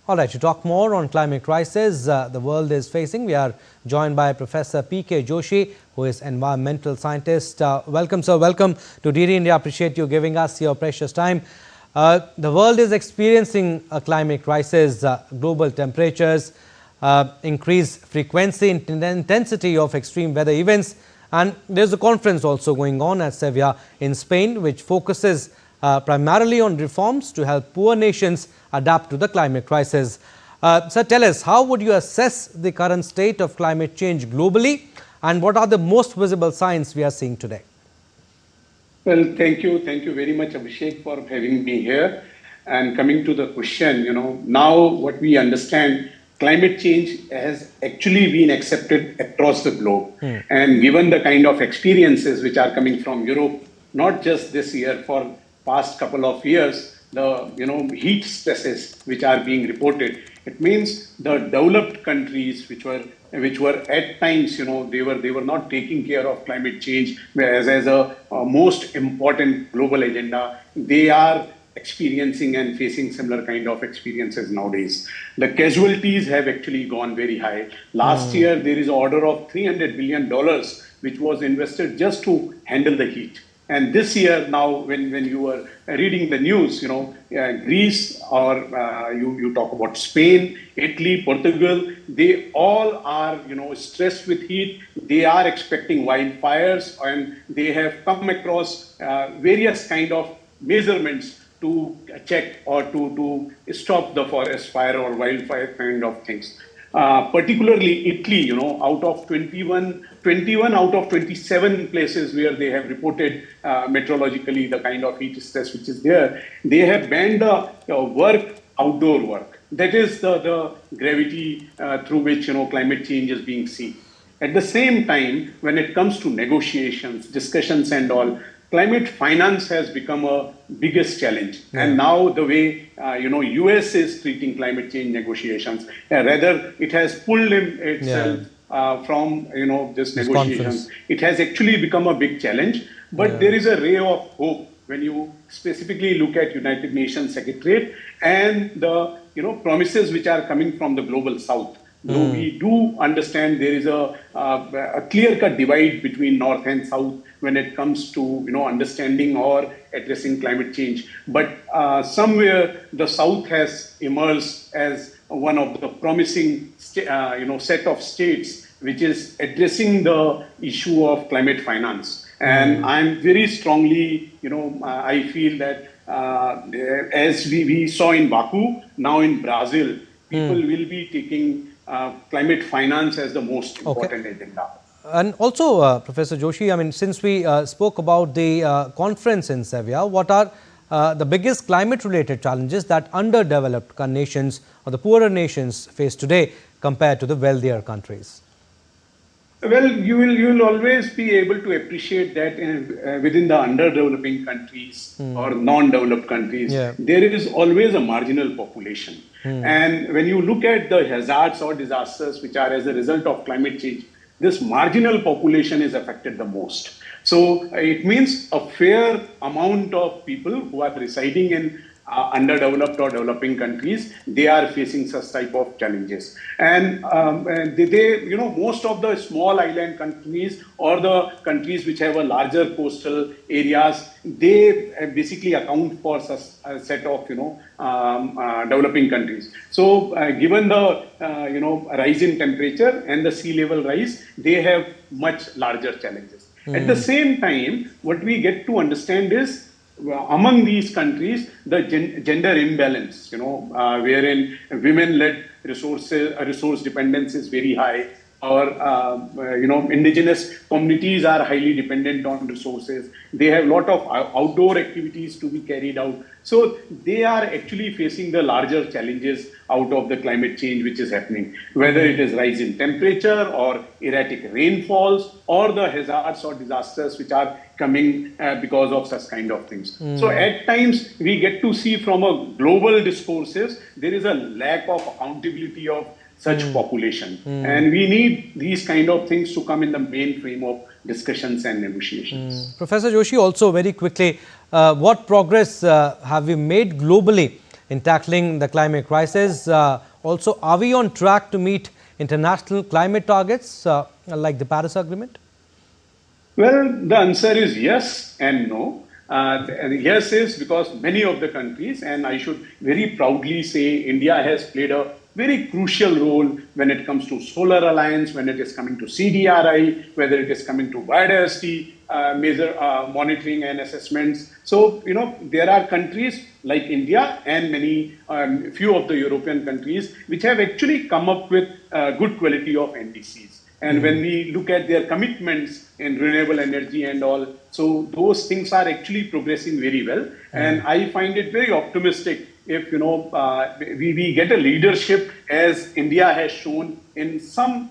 All right, to talk more on climate crisis the world is facing, we are joined by Professor P.K. Joshi, who is environmental scientist. Welcome, sir. Welcome to DD India. Appreciate you giving us your precious time. The world is experiencing a climate crisis, global temperatures, increased frequency and intensity of extreme weather events. And there's a conference also going on at Seville in Spain, which focuses primarily on reforms to help poor nations adapt to the climate crisis. Sir, tell us, how would you assess the current state of climate change globally, and what are the most visible signs we are seeing today? Well, thank you very much, Abhishek, for having me here. And coming to the question, now what we understand, climate change has actually been accepted across the globe. And given the kind of experiences which are coming from Europe, not just this year, for past couple of years, the heat stresses which are being reported, it means the developed countries which were at times they were not taking care of climate change as a most important global agenda. They are experiencing and facing similar kind of experiences nowadays. The casualties have actually gone very high. Last year there is an order of $300 billion which was invested just to handle the heat. And this year, now, when you were reading the news, Greece, or you talk about Spain, Italy, Portugal, they all are, stressed with heat. They are expecting wildfires, and they have come across various kind of measurements to check or to stop the forest fire or wildfire kind of things. Particularly Italy, out of 21 out of 27 places where they have reported meteorologically the kind of heat stress which is there, they have banned the outdoor work. That is the gravity through which climate change is being seen. At the same time, when it comes to negotiations, discussions and all, climate finance has become a biggest challenge. And now the way, US is treating climate change negotiations, rather it has pulled itself from, this negotiations. Conference. It has actually become a big challenge, but there is a ray of hope when you specifically look at United Nations Secretariat and the, promises which are coming from the global south. Though we do understand there is a clear-cut divide between North and South when it comes to understanding or addressing climate change. But somewhere the South has emerged as one of the promising set of states which is addressing the issue of climate finance. And I'm very strongly, I feel that as we saw in Baku, now in Brazil, people will be taking climate finance as the most important agenda. And also, Professor Joshi, since we spoke about the conference in Seville, what are the biggest climate-related challenges that underdeveloped nations or the poorer nations face today compared to the wealthier countries? Well, you will always be able to appreciate that within the underdeveloping countries or non-developed countries, there is always a marginal population. And when you look at the hazards or disasters which are as a result of climate change, this marginal population is affected the most. So it means a fair amount of people who are residing in underdeveloped or developing countries, they are facing such type of challenges. And most of the small island countries or the countries which have a larger coastal areas, they basically account for such a set of, developing countries. So given the, rise in temperature and the sea level rise, they have much larger challenges. At the same time, what we get to understand is, among these countries, the gender imbalance, wherein women-led resource dependence is very high, or indigenous communities are highly dependent on resources. They have a lot of outdoor activities to be carried out. So they are actually facing the larger challenges out of the climate change which is happening, whether it is rise in temperature or erratic rainfalls or the hazards or disasters which are coming because of such kind of things. So at times we get to see from a global discourses, there is a lack of accountability of such population. And we need these kind of things to come in the mainstream of discussions and negotiations. Professor Joshi, also very quickly, what progress have we made globally in tackling the climate crisis? Also, are we on track to meet international climate targets like the Paris Agreement? Well, the answer is yes and no. Yes is because many of the countries, and I should very proudly say India has played a very crucial role when it comes to Solar Alliance, when it is coming to CDRI, whether it is coming to biodiversity, major monitoring and assessments. So, there are countries like India and many, few of the European countries which have actually come up with good quality of NDCs. And when we look at their commitments in renewable energy and all, so those things are actually progressing very well. And I find it very optimistic if, we get a leadership as India has shown in some,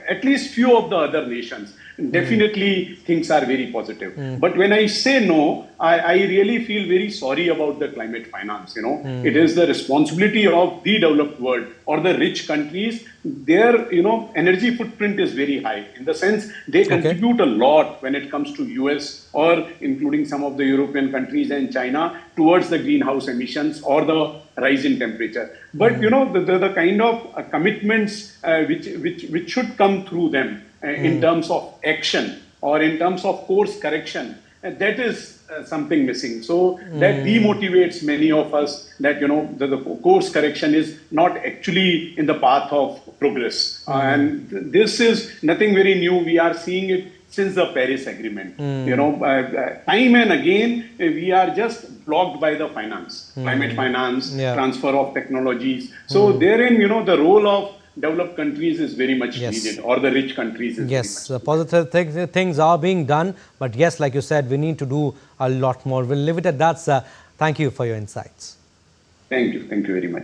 at least few of the other nations. Definitely things are very positive. But when I say no, I really feel very sorry about the climate finance. It is the responsibility of the developed world or the rich countries. Their energy footprint is very high in the sense they contribute a lot when it comes to US or including some of the European countries and China towards the greenhouse emissions or the rise in temperature. But the kind of commitments which should come through them in terms of action or in terms of course correction, that is something missing. So that demotivates many of us that, the course correction is not actually in the path of progress. And this is nothing very new. We are seeing it since the Paris Agreement. Time and again, we are just blocked by the finance, climate finance, transfer of technologies. So therein, the role of developed countries is very much needed, or the rich countries is very much positive things are being done, but yes, like you said, we need to do a lot more. We'll leave it at that. Thank you for your insights. Thank you very much.